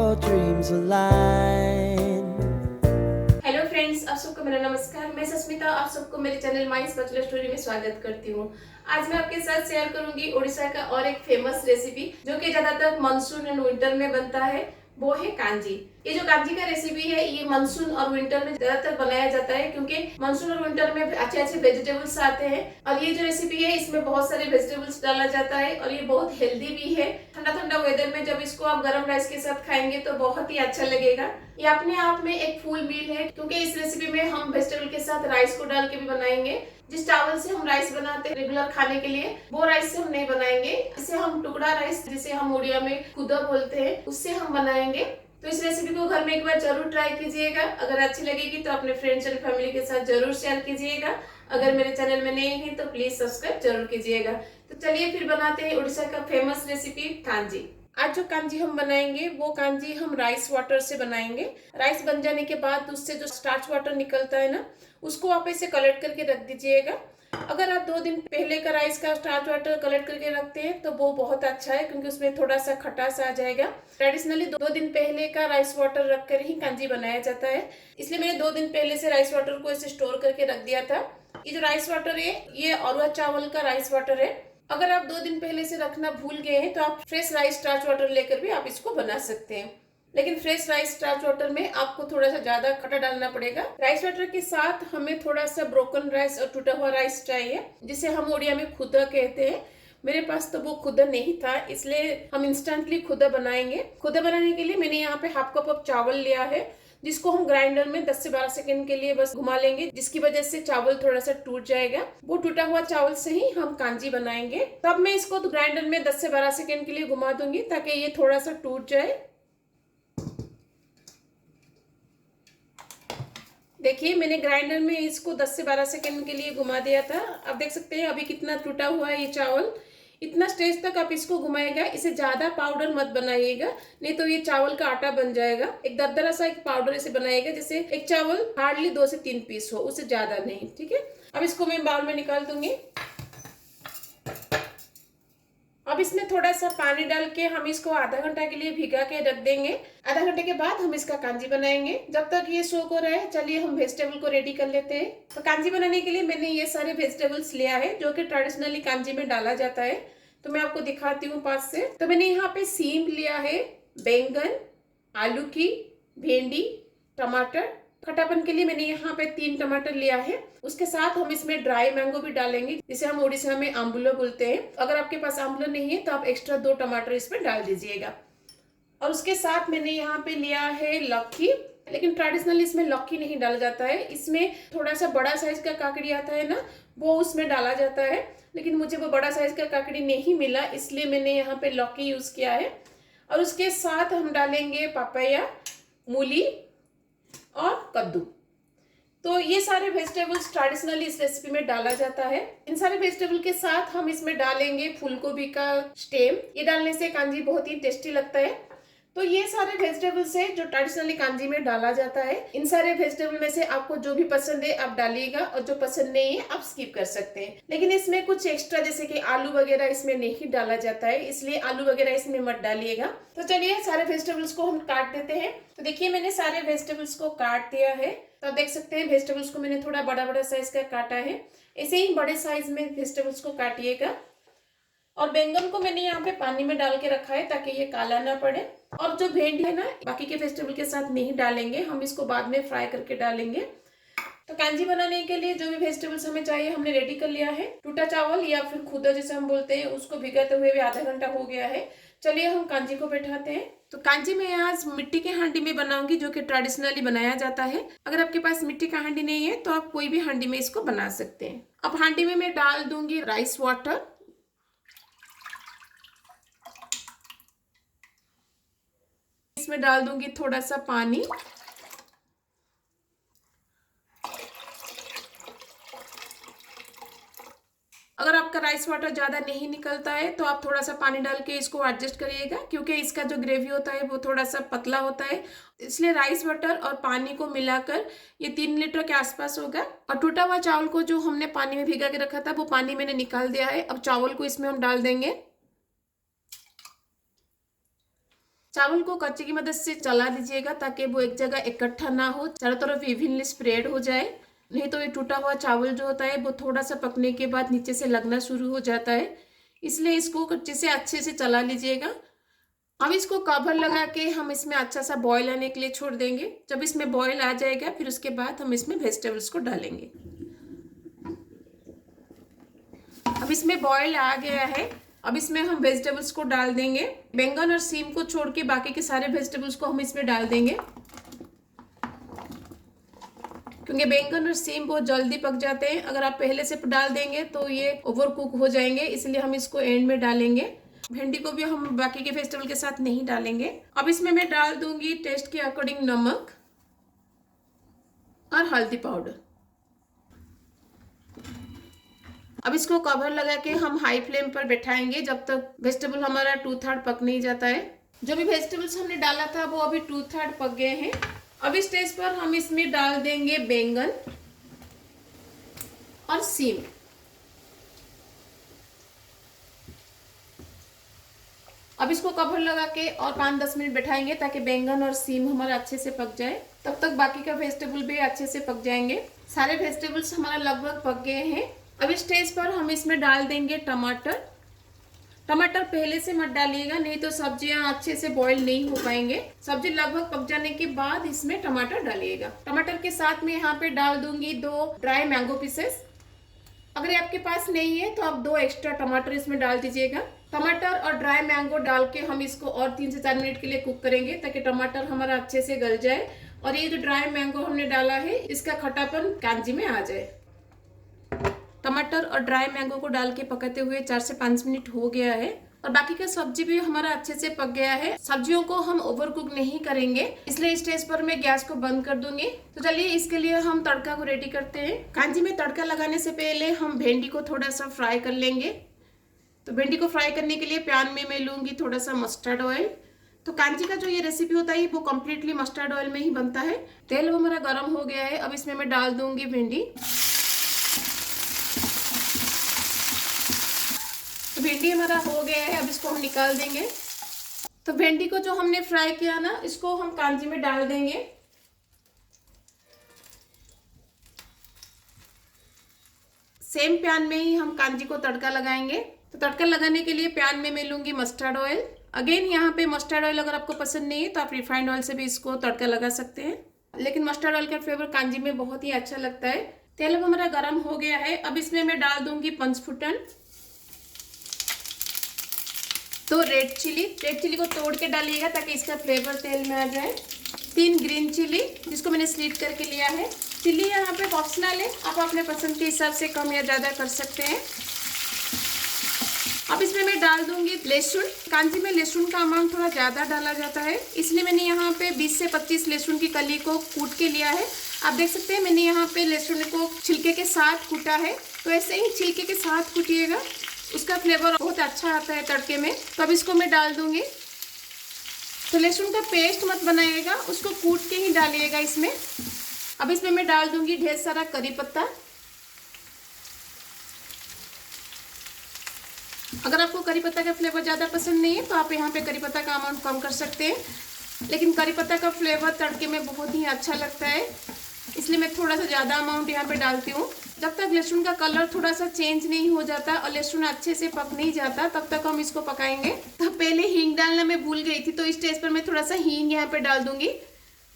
your dreams align. Hello friends, आप सबको मेरा नमस्कार। मैं सस्मिता आप सबको मेरे चैनल माइस बचलर स्टोरी में स्वागत करती हूँ। आज मैं आपके साथ शेयर करूंगी उड़ीसा का और एक फेमस रेसिपी जो कि ज्यादातर मानसून एंड विंटर में बनता है, वो है कांजी। ये जो कांजी का रेसिपी है ये मानसून और विंटर में ज्यादातर बनाया जाता है क्योंकि मानसून और विंटर में अच्छे अच्छे वेजिटेबल्स आते हैं और ये जो रेसिपी है इसमें बहुत सारे वेजिटेबल्स डाला जाता है और ये बहुत हेल्दी भी है। ठंडा ठंडा वेदर में जब इसको आप गर्म राइस के साथ खाएंगे तो बहुत ही अच्छा लगेगा। ये अपने आप में एक फुल मील है क्योंकि इस रेसिपी में हम वेजिटेबल के साथ राइस को डाल के भी बनाएंगे। जिस चावल से हम राइस बनाते हैं रेगुलर खाने के लिए वो राइस से हम नहीं बनाएंगे। इसे हम टुकड़ा राइस जिसे हम उड़िया में खुदा बोलते हैं उससे हम बनाएंगे। तो इस रेसिपी को घर में एक बार जरूर ट्राई कीजिएगा। अगर अच्छी लगेगी तो अपने फ्रेंड्स और फैमिली के साथ जरूर शेयर कीजिएगा। अगर मेरे चैनल में नए हैं तो प्लीज सब्सक्राइब जरूर कीजिएगा। तो चलिए फिर बनाते हैं उड़ीसा का फेमस रेसिपी कांजी। आज जो कांजी हम बनाएंगे वो कांजी हम राइस वाटर से बनाएंगे। राइस बन जाने के बाद उससे जो स्टार्च वाटर निकलता है ना उसको आप ऐसे कलेक्ट करके रख दीजिएगा। अगर आप 2 दिन पहले का राइस का स्टार्च वाटर कलेक्ट करके रखते हैं तो वो बहुत अच्छा है क्योंकि उसमें थोड़ा सा खटास आ जाएगा। ट्रेडिशनली 2 दिन पहले का राइस वाटर रखकर ही कांजी बनाया जाता है, इसलिए मैंने 2 दिन पहले से राइस वाटर को ऐसे स्टोर करके रख दिया था। ये जो राइस वाटर है ये अरवा चावल का राइस वाटर है। अगर आप 2 दिन पहले से रखना भूल गए हैं तो आप फ्रेश राइस स्टार्च वाटर लेकर भी आप इसको बना सकते हैं, लेकिन फ्रेश राइस स्टार्च वाटर में आपको थोड़ा सा ज्यादा खट्टा डालना पड़ेगा। राइस वाटर के साथ हमें थोड़ा सा ब्रोकन राइस और टूटा हुआ राइस चाहिए जिसे हम उड़िया में खुदा कहते हैं। मेरे पास तो वो खुदा नहीं था इसलिए हम इंस्टेंटली खुदा बनाएंगे। खुदा बनाने के लिए मैंने यहाँ पे हाफ कप ऑफ चावल लिया है जिसको हम ग्राइंडर में 10 से 12 सेकंड के लिए बस घुमा लेंगे, जिसकी वजह से चावल थोड़ा सा टूट जाएगा। वो टूटा हुआ चावल से ही हम कांजी बनाएंगे। तब मैं इसको तो ग्राइंडर में 10 से 12 सेकंड के लिए घुमा दूंगी ताकि ये थोड़ा सा टूट जाए। देखिए मैंने ग्राइंडर में इसको 10 से 12 सेकंड के लिए घुमा दिया था। आप देख सकते हैं अभी कितना टूटा हुआ है ये चावल। इतना स्टेज तक आप इसको घुमाएगा। इसे ज्यादा पाउडर मत बनाइएगा नहीं तो ये चावल का आटा बन जाएगा। एक दरदरा सा एक पाउडर इसे बनाइएगा जैसे एक चावल हार्डली 2 से 3 पीस हो, उससे ज्यादा नहीं। ठीक है, अब इसको मैं बाउल में निकाल दूंगी। अब इसमें थोड़ा सा पानी डाल के हम इसको आधा घंटा के लिए भिगा के रख देंगे। आधा घंटे के बाद हम इसका कांजी बनाएंगे। जब तक ये सोक हो रहा है चलिए हम वेजिटेबल को रेडी कर लेते हैं। तो कांजी बनाने के लिए मैंने ये सारे वेजिटेबल्स लिया है जो कि ट्रेडिशनली कांजी में डाला जाता है। तो मैं आपको दिखाती हूँ पास से। तो मैंने यहाँ पे सीम लिया है, बैंगन, आलू की, भिंडी, टमाटर। खटापन के लिए मैंने यहाँ पे 3 टमाटर लिया है। उसके साथ हम इसमें ड्राई मैंगो भी डालेंगे जिसे हम उड़ीसा में आम्बुलो बोलते हैं। अगर आपके पास आम्बुलो नहीं है तो आप एक्स्ट्रा 2 टमाटर इसमें डाल दीजिएगा। और उसके साथ मैंने यहाँ पे लिया है लौकी, लेकिन ट्रेडिशनली इसमें लौकी नहीं डाला जाता है। इसमें थोड़ा सा बड़ा साइज का काकड़ी आता है ना वो उसमें डाला जाता है, लेकिन मुझे वो बड़ा साइज का काकड़ी नहीं मिला इसलिए मैंने यहाँ पे लौकी यूज किया है। और उसके साथ हम डालेंगे पपाया, मूली और कद्दू। तो ये सारे वेजिटेबल्स ट्रेडिशनली इस रेसिपी में डाला जाता है। इन सारे वेजिटेबल के साथ हम इसमें डालेंगे फूलगोभी का स्टेम। ये डालने से कांजी बहुत ही टेस्टी लगता है। तो ये सारे वेजिटेबल्स है जो ट्रेडिशनली कांजी में डाला जाता है। इन सारे वेजिटेबल में से आपको जो भी पसंद है आप डालिएगा और जो पसंद नहीं है आप स्किप कर सकते हैं। लेकिन इसमें कुछ एक्स्ट्रा जैसे कि आलू वगैरह इसमें नहीं डाला जाता है, इसलिए आलू वगैरह इसमें मत डालिएगा। तो चलिए सारे वेजिटेबल्स को हम काट देते हैं। तो देखिए मैंने सारे वेजिटेबल्स को काट दिया है। तो आप देख सकते हैं वेजिटेबल्स को मैंने थोड़ा बड़ा बड़ा साइज का काटा है। ऐसे ही बड़े साइज में वेजिटेबल्स को काटिएगा। और बैंगन को मैंने यहाँ पे पानी में डाल के रखा है ताकि ये काला ना पड़े। और जो भिंडी है ना बाकी के वेजिटेबल के साथ नहीं डालेंगे, हम इसको बाद में फ्राई करके डालेंगे। तो कांजी बनाने के लिए जो भी वेजिटेबल्स हमें चाहिए हमने रेडी कर लिया है। टूटा चावल या फिर खुदा जिसे हम बोलते हैं उसको भिगाते हुए भी आधा घंटा हो गया है। चलिए हम कांजी को बैठाते हैं। तो कांजी मैं आज मिट्टी के हांडी में बनाऊंगी जो कि ट्रेडिशनली बनाया जाता है। अगर आपके पास मिट्टी का हांडी नहीं है तो आप कोई भी हांडी में इसको बना सकते हैं। अब हांडी में मैं डाल दूंगी राइस वाटर। इसमें डाल दूंगी थोड़ा सा पानी। अगर आपका राइस वाटर ज्यादा नहीं निकलता है तो आप थोड़ा सा पानी डाल के इसको एडजस्ट करिएगा क्योंकि इसका जो ग्रेवी होता है वो थोड़ा सा पतला होता है, इसलिए राइस वाटर और पानी को मिलाकर ये 3 लीटर के आसपास होगा। और टूटा हुआ चावल को जो हमने पानी में भिगा के रखा था वो पानी मैंने निकाल दिया है। अब चावल को इसमें हम डाल देंगे। चावल को कच्चे की मदद से चला दीजिएगा ताकि वो एक जगह इकट्ठा ना हो, चारों तरफ इवनली स्प्रेड हो जाए। नहीं तो ये टूटा हुआ चावल जो होता है वो थोड़ा सा पकने के बाद नीचे से लगना शुरू हो जाता है, इसलिए इसको कच्चे से अच्छे से चला लीजिएगा। अब इसको कवर लगा के हम इसमें अच्छा सा बॉईल आने के लिए छोड़ देंगे। जब इसमें बॉईल आ जाएगा फिर उसके बाद हम इसमें वेजिटेबल्स को डालेंगे। अब इसमें बॉईल आ गया है, अब इसमें हम वेजिटेबल्स को डाल देंगे। बैंगन और सीम को छोड़ के बाकी के सारे वेजिटेबल्स को हम इसमें डाल देंगे, क्योंकि बैंगन और सीम बहुत जल्दी पक जाते हैं। अगर आप पहले से डाल देंगे तो ये ओवर कुक हो जाएंगे, इसलिए हम इसको एंड में डालेंगे। भिंडी को भी हम बाकी के वेजिटेबल के साथ नहीं डालेंगे। अब इसमें मैं डाल दूंगी टेस्ट के अकॉर्डिंग नमक और हल्दी पाउडर। अब इसको कवर लगा के हम हाई फ्लेम पर बैठाएंगे जब तक वेजिटेबल हमारा 2/3 पक नहीं जाता है। जो भी वेजिटेबल्स हमने डाला था वो अभी 2/3 पक गए हैं। अब इस स्टेज पर हम इसमें डाल देंगे बैंगन और सीम। अब इसको कवर लगा के और 5-10 मिनट बैठाएंगे ताकि बैंगन और सीम हमारा अच्छे से पक जाए। तब तक बाकी का वेजिटेबल भी अच्छे से पक जाएंगे। सारे वेजिटेबल्स हमारा लगभग पक गए हैं। अब इस स्टेज पर हम इसमें डाल देंगे टमाटर। टमाटर पहले से मत डालिएगा, नहीं तो सब्जियां अच्छे से बॉईल नहीं हो पाएंगे। सब्जी लगभग पक जाने के बाद इसमें टमाटर डालिएगा। टमाटर के साथ में यहाँ पे डाल दूंगी 2 ड्राई मैंगो पीसेस। अगर आपके पास नहीं है तो आप 2 एक्स्ट्रा टमाटर इसमें डाल दीजिएगा। टमाटर और ड्राई मैंगो डाल के हम इसको और 3 से 4 मिनट के लिए कुक करेंगे ताकि टमाटर हमारा अच्छे से गल जाए और ये जो ड्राई मैंगो हमने डाला है इसका खट्टापन कांजी में आ जाए। टमाटर और ड्राई मैंगो को डाल के पकाते हुए 4 से 5 मिनट हो गया है और बाकी का सब्जी भी हमारा अच्छे से पक गया है। सब्जियों को हम ओवर कुक नहीं करेंगे, इसलिए इस स्टेज पर मैं गैस को बंद कर दूंगी। तो चलिए इसके लिए हम तड़का को रेडी करते हैं। कांजी में तड़का लगाने से पहले हम भिंडी को थोड़ा सा फ्राई कर लेंगे। तो भिंडी को फ्राई करने के लिए पैन में मैं लूंगी थोड़ा सा मस्टर्ड ऑयल। तो कांजी का जो ये रेसिपी होता है वो कम्प्लीटली मस्टर्ड ऑयल में ही बनता है। तेल हमारा गर्म हो गया है, अब इसमें मैं डाल दूंगी भिंडी। तो भिंडी हमारा हो गया है, अब इसको हम निकाल देंगे। तो भिंडी को जो हमने फ्राई किया ना इसको हम कांजी में डाल देंगे। सेम पैन में ही हम कांजी को तड़का लगाएंगे। तो तड़का लगाने के लिए पैन में मैं लूंगी मस्टर्ड ऑयल। अगेन यहाँ पे मस्टर्ड ऑयल अगर आपको पसंद नहीं है तो आप रिफाइंड ऑयल से भी इसको तड़का लगा सकते हैं, लेकिन मस्टर्ड ऑयल का फ्लेवर कांजी में बहुत ही अच्छा लगता है। तेल अब हमारा गर्म हो गया है, अब इसमें मैं डाल दूंगी पंचफुटन। तो रेड चिली को तोड़ के डालिएगा ताकि इसका फ्लेवर तेल में आ जाए। 3 ग्रीन चिली जिसको मैंने स्लिट करके लिया है। चिली यहाँ पे ऑप्शनल है, आप अपने पसंद के हिसाब से कम या ज़्यादा कर सकते हैं। अब इसमें मैं डाल दूंगी लहसुन। कांजी में लहसुन का अमाउंट थोड़ा ज़्यादा डाला जाता है, इसलिए मैंने यहाँ पे 20 से 25 लहसुन की कली को कूट के लिया है। आप देख सकते हैं मैंने यहाँ पे लहसुन को छिलके के साथ कूटा है। तो ऐसे ही छिलके के साथ कूटिएगा, उसका फ्लेवर बहुत अच्छा आता है तड़के में। तो अब इसको मैं डाल दूंगी। तो लहसुन का पेस्ट मत बनाइएगा, उसको कूट के ही डालिएगा इसमें। अब इसमें मैं डाल दूंगी ढेर सारा करी पत्ता। अगर आपको करी पत्ता का फ्लेवर ज़्यादा पसंद नहीं है तो आप यहाँ पे करी पत्ता का अमाउंट कम कर सकते हैं, लेकिन करी पत्ता का फ्लेवर तड़के में बहुत ही अच्छा लगता है, इसलिए मैं थोड़ा सा ज़्यादा अमाउंट यहाँ पे डालती हूँ। जब तक लहसुन का कलर थोड़ा सा चेंज नहीं हो जाता और लहसुन अच्छे से पक नहीं जाता तब तक हम इसको पकाएंगे। तो पहले हींग डालना मैं भूल गई थी, तो इस स्टेज पर मैं थोड़ा सा हींग यहाँ पे डाल दूंगी।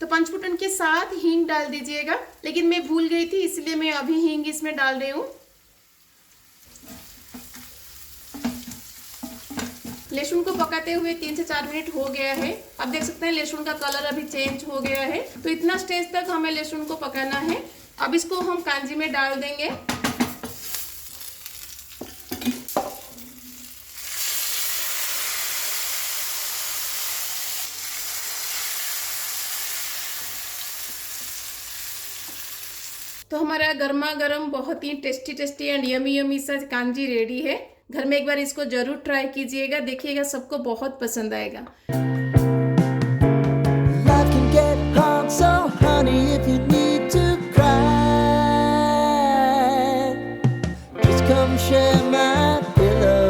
तो पंचफुटन के साथ हींग डाल दीजिएगा, लेकिन मैं भूल गई थी इसलिए मैं अभी हींग इसमें डाल रही हूँ। लहसुन को पकाते हुए 3 से 4 मिनट हो गया है। आप देख सकते हैं लहसुन का कलर अभी चेंज हो गया है। तो इतना स्टेज तक हमें लहसुन को पकाना है। अब इसको हम कांजी में डाल देंगे। तो हमारा गर्मा गर्म बहुत ही टेस्टी एंड यमी सा कांजी रेडी है। घर में एक बार इसको जरूर ट्राई कीजिएगा, देखिएगा सबको बहुत पसंद आएगा। Life can get hard, so honey, if you need to cry, just come share my pillow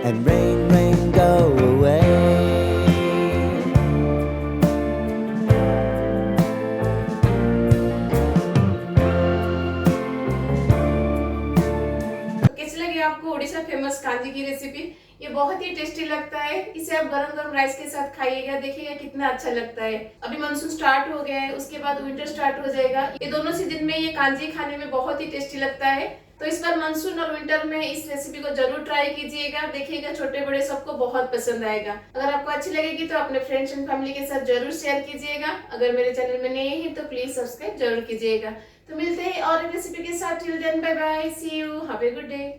and rain, rain, go away. बहुत ही टेस्टी लगता है। इसे आप गरम गरम राइस के साथ खाइएगा, देखिएगा कितना अच्छा लगता है। अभी मानसून स्टार्ट हो गया है, उसके बाद विंटर स्टार्ट हो जाएगा। ये दोनों सीजन में ये कांजी खाने में बहुत ही टेस्टी लगता है। तो इस बार मानसून और विंटर में इस रेसिपी को जरूर ट्राई कीजिएगा, देखिएगा छोटे बड़े सबको बहुत पसंद आएगा। अगर आपको अच्छी लगेगी तो अपने फ्रेंड्स एंड फैमिली के साथ जरूर शेयर कीजिएगा। अगर मेरे चैनल में नए हैं तो प्लीज सब्सक्राइब जरूर कीजिएगा। तो मिलते हैं और एक रेसिपी के साथ। Till then bye bye, see you, have a good day.